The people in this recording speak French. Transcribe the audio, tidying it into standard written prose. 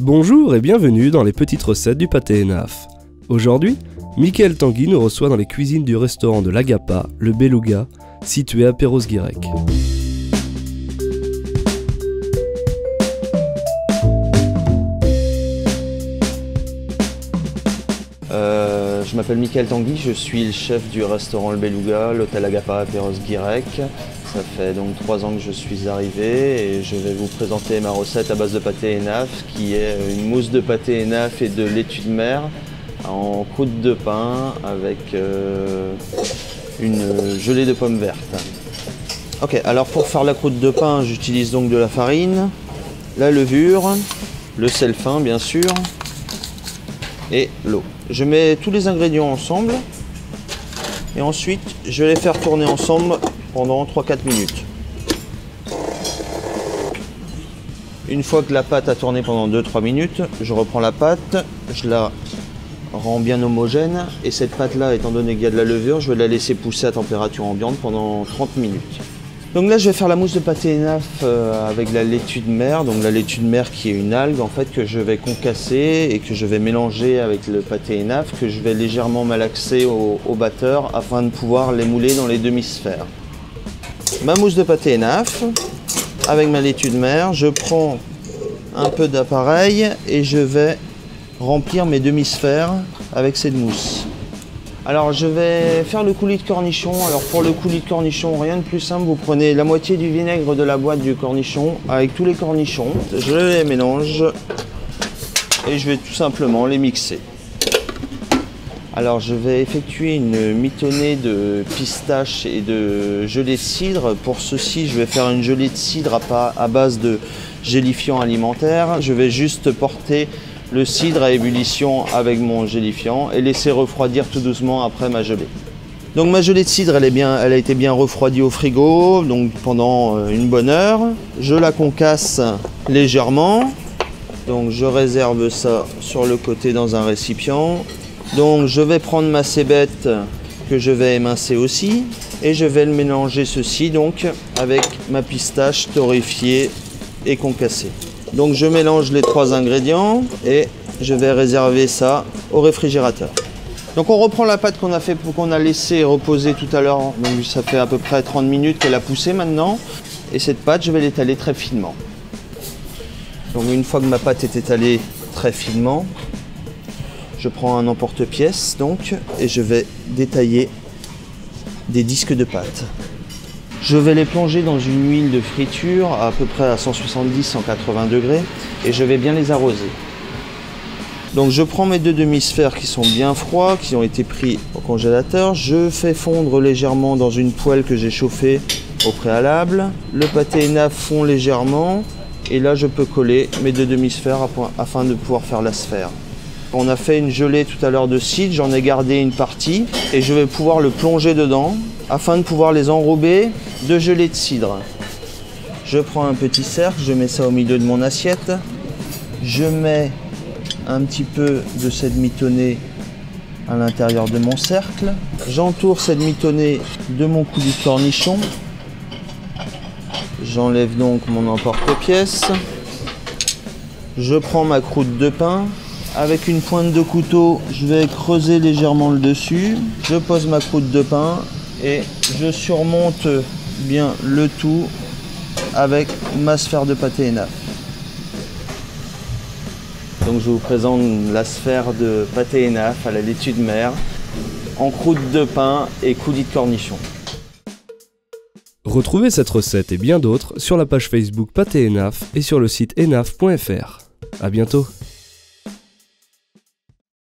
Bonjour et bienvenue dans les petites recettes du pâté Enaf. Aujourd'hui, Michael Tanguy nous reçoit dans les cuisines du restaurant de l'Agapa, le Beluga, situé à Perros-Guirec. Je m'appelle Michael Tanguy, je suis le chef du restaurant Le Beluga, l'hôtel Agapa à Perros-Guirec. Ça fait donc 3 ans que je suis arrivé et je vais vous présenter ma recette à base de pâté Enaf qui est une mousse de pâté Enaf et de laitue de mer en croûte de pain avec une gelée de pommes vertes. Ok, alors pour faire la croûte de pain, j'utilise donc de la farine, la levure, le sel fin bien sûr et l'eau. Je mets tous les ingrédients ensemble et ensuite je vais les faire tourner ensemble pendant 3-4 minutes. Une fois que la pâte a tourné pendant 2-3 minutes, je reprends la pâte, je la rends bien homogène et cette pâte là, étant donné qu'il y a de la levure, je vais la laisser pousser à température ambiante pendant 30 minutes. Donc là je vais faire la mousse de pâté Enaf avec la laitue de mer, donc la laitue de mer qui est une algue en fait que je vais concasser et que je vais mélanger avec le pâté Enaf que je vais légèrement malaxer au batteur afin de pouvoir les mouler dans les demi-sphères. Ma mousse de pâté Enaf avec ma laitue de mer, je prends un peu d'appareil et je vais remplir mes demi-sphères avec cette mousse. Alors je vais faire le coulis de cornichon. Alors pour le coulis de cornichon, rien de plus simple, vous prenez la moitié du vinaigre de la boîte du cornichon avec tous les cornichons, je les mélange et je vais tout simplement les mixer. Alors je vais effectuer une mitonnée de pistache et de gelée de cidre. Pour ceci, je vais faire une gelée de cidre à base de gélifiant alimentaire. Je vais juste porter le cidre à ébullition avec mon gélifiant et laisser refroidir tout doucement après ma gelée. Donc ma gelée de cidre, elle a été bien refroidie au frigo donc pendant une bonne heure. Je la concasse légèrement. Donc je réserve ça sur le côté dans un récipient. Donc je vais prendre ma cébette que je vais émincer aussi et je vais le mélanger ceci donc avec ma pistache torréfiée et concassée. Donc je mélange les 3 ingrédients et je vais réserver ça au réfrigérateur. Donc on reprend la pâte qu'on a laissé reposer tout à l'heure. Donc ça fait à peu près 30 minutes qu'elle a poussé maintenant. Et cette pâte, je vais l'étaler très finement. Donc une fois que ma pâte est étalée très finement, je prends un emporte-pièce donc et je vais détailler des disques de pâte. Je vais les plonger dans une huile de friture à peu près à 170-180 degrés et je vais bien les arroser. Donc je prends mes 2 demi-sphères qui sont bien froids, qui ont été pris au congélateur. Je fais fondre légèrement dans une poêle que j'ai chauffée au préalable. Le pâté Enaf fond légèrement et là je peux coller mes 2 demi-sphères afin de pouvoir faire la sphère. On a fait une gelée tout à l'heure de cidre, j'en ai gardé une partie et je vais pouvoir le plonger dedans afin de pouvoir les enrober de gelée de cidre. Je prends un petit cercle, je mets ça au milieu de mon assiette. Je mets un petit peu de cette mitonnée à l'intérieur de mon cercle. J'entoure cette mitonnée de mon coulis de cornichon. J'enlève donc mon emporte-pièce. Je prends ma croûte de pain. Avec une pointe de couteau, je vais creuser légèrement le dessus. Je pose ma croûte de pain et je surmonte bien le tout avec ma sphère de pâté Enaf. Donc je vous présente la sphère de pâté Enaf à la laitue de mer en croûte de pain et coulis de cornichon. Retrouvez cette recette et bien d'autres sur la page Facebook Pâté Enaf et sur le site enaf.fr. À bientôt.